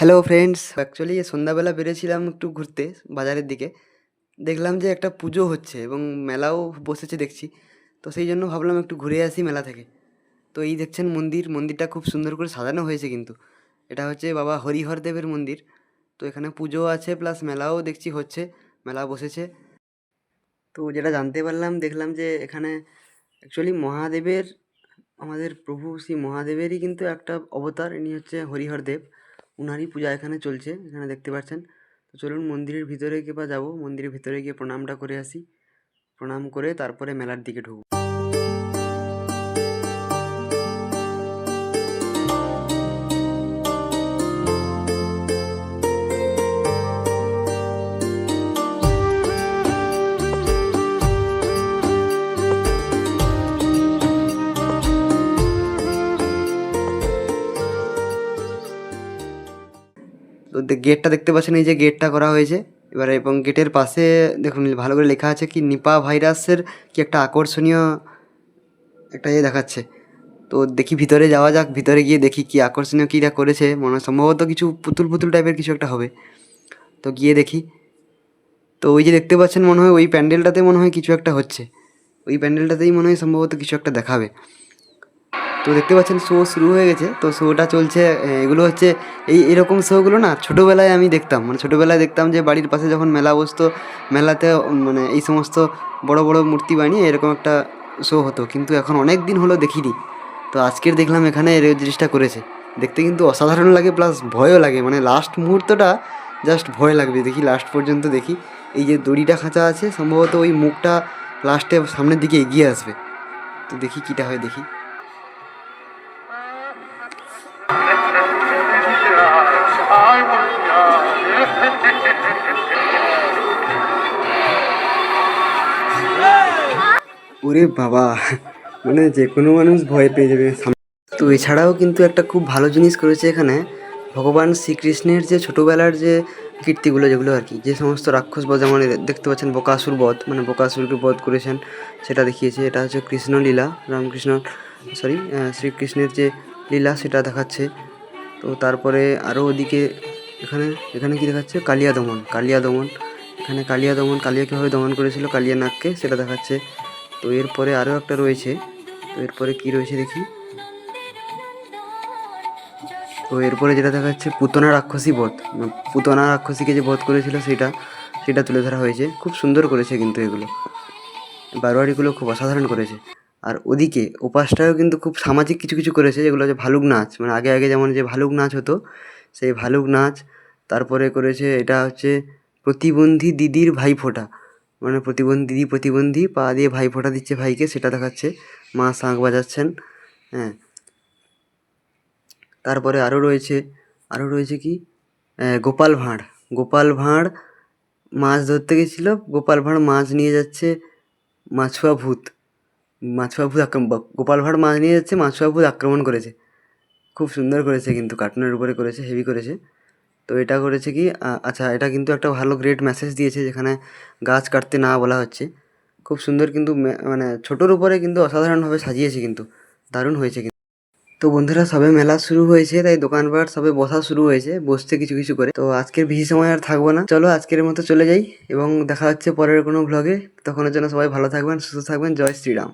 Hello friends, actually সন্ধ্যাবেলা বেরিয়েছিলাম একটু ঘুরতে বাজারের দিকে। দেখলাম যে একটা পুজো হচ্ছে এবং মেলাও বসেছে দেখছি। তো সেই জন্য ভাবলাম একটু ঘুরে আসি মেলা থেকে। তো এই দেখছেন মন্দিরটা খুব সুন্দর করে সাজানো হয়েছে কিন্তু। এটা হচ্ছে বাবা হরিহর দেবের মন্দির। তো এখানে পুজো আছে প্লাস মেলাও দেখছি হচ্ছে, মেলা বসেছে। তো যেটা জানতে পারলাম দেখলাম যে এখানে অ্যাকচুয়ালি মহাদেবের, আমাদের প্রভু শ্রী মহাদেবেরই কিন্তু একটা অবতার, ইনি হচ্ছে হরিহর দেব। উনারই পূজা এখানে চলছে, এখানে দেখতে পাচ্ছেন। তো চলুন মন্দিরের ভিতরে গিয়ে বা যাবো, মন্দিরের ভিতরে গিয়ে প্রণামটা করে আসি। প্রণাম করে তারপরে মেলার দিকে ঢুকবো। তো গেটটা দেখতে পাচ্ছেন, এই যে গেটটা করা হয়েছে এবারে, এবং গেটের পাশে দেখুন ভালো করে লেখা আছে কি নিপা ভাইরাসের কি একটা আকর্ষণীয় একটা দেখাচ্ছে। তো দেখি ভিতরে যাওয়া যাক, ভিতরে গিয়ে দেখি কি আকর্ষণীয় কীটা করেছে। মনে হয় সম্ভবত কিছু পুতুল পুতুল টাইপের কিছু একটা হবে। তো গিয়ে দেখি। তো ওই যে দেখতে পাচ্ছেন, মনে হয় ওই প্যান্ডেলটাতে মনে হয় কিছু একটা হচ্ছে, ওই প্যান্ডেলটাতেই মনে হয় সম্ভবত কিছু একটা দেখাবে। তো দেখতে পাচ্ছেন শো শুরু হয়ে গেছে, তো শোটা চলছে। এগুলো হচ্ছে এরকম শোগুলো না ছোটোবেলায় আমি দেখতাম, মানে ছোটোবেলায় দেখতাম যে বাড়ির পাশে যখন মেলা বসতো, মেলাতে মানে এই সমস্ত বড় বড় মূর্তি বানিয়ে এরকম একটা শো হতো, কিন্তু এখন অনেক দিন হলো দেখিনি। তো আজকের দেখলাম এখানে এই জিনিসটা করেছে। দেখতে কিন্তু অসাধারণ লাগে প্লাস ভয়ও লাগে, মানে লাস্ট মুহূর্তটা জাস্ট ভয় লাগবে। দেখি লাস্ট পর্যন্ত দেখি। এই যে দড়িটা খাঁচা আছে, সম্ভবত ওই মুখটা লাস্টে সামনের দিকে এগিয়ে আসবে। তো দেখি কীটা হয়, দেখি। ওরে বাবা, মানে যে কোনো মানুষ ভয় পেয়ে যাবে। তো এছাড়াও কিন্তু একটা খুব ভালো জিনিস করেছে এখানে, ভগবান শ্রীকৃষ্ণের যে ছোটোবেলার যে কীর্তিগুলো, যেগুলো আর কি, যে সমস্ত রাক্ষস বধ, যেমন দেখতে পাচ্ছেন বকাসুর বধ, মানে বকাসুরকে বধ করেছেন, সেটা দেখিয়েছে। এটা হচ্ছে কৃষ্ণ লীলা, রামকৃষ্ণ শ্রীকৃষ্ণের যে লীলা সেটা দেখাচ্ছে। তো তারপরে আরও ওদিকে এখানে এখানে কী দেখাচ্ছে, কালিয়া দমন। এখানে কালিয়া কীভাবে দমন করেছিল, কালিয়া নাগকে, সেটা দেখাচ্ছে। তো এরপরে আরও একটা রয়েছে। তো এরপরে কী রয়েছে দেখি। তো এরপরে যেটা দেখা যাচ্ছে পুতনা রাক্ষসী বধ, পুতনা রাক্ষসীকে যে বধ করেছিল সেটা তুলে ধরা হয়েছে। খুব সুন্দর করেছে কিন্তু এগুলো, বারোয়ারিগুলো খুব অসাধারণ করেছে। আর ওদিকে ওপাশটায়ও কিন্তু খুব সামাজিক কিছু কিছু করেছে, যেগুলো হচ্ছে ভালুক নাচ, মানে আগে আগে যেমন যে ভালুক নাচ হতো, সেই ভালুক নাচ। তারপরে করেছে এটা হচ্ছে প্রতিবন্ধী দিদির ভাইফোঁটা, মানে প্রতিবন্ধী পা দিয়ে ভাইফোঁটা দিচ্ছে ভাইকে, সেটা দেখাচ্ছে। মা শাঁখ বাজাচ্ছেন। হ্যাঁ, তারপরে আরও রয়েছে কি, গোপাল ভাঁড় মাছ ধরতে গেছিলো। গোপাল ভাঁড় মাছ নিয়ে যাচ্ছে, মাছুয়া ভূত গোপাল ভাঁড় মাছ নিয়ে যাচ্ছে, মাছুয়া ভূত আক্রমণ করেছে। খুব সুন্দর করেছে কিন্তু, কার্টুনের উপরে করেছে, হেভি করেছে। তো এটা করেছে কি, আচ্ছা, এটা কিন্তু একটা ভালো গ্রেট মেসেজ দিয়েছে, যেখানে গাছ কাটতে না বলা হচ্ছে। খুব সুন্দর কিন্তু, মানে ছোটোর উপরে কিন্তু অসাধারণভাবে সাজিয়েছে কিন্তু, দারুণ হয়েছে কিন্তু। তো বন্ধুরা, সবে মেলা শুরু হয়েছে, তাই দোকানপাট সবে বসা শুরু হয়েছে, বসতে কিছু কিছু করে। তো আজকের বেশি সময় আর থাকবো না, চলো আজকের মতো চলে যাই এবং দেখা হচ্ছে পরের কোনো ভ্লগে। তখনের জন্য সবাই ভালো থাকবেন, সুস্থ থাকবেন। জয় শ্রীরাম।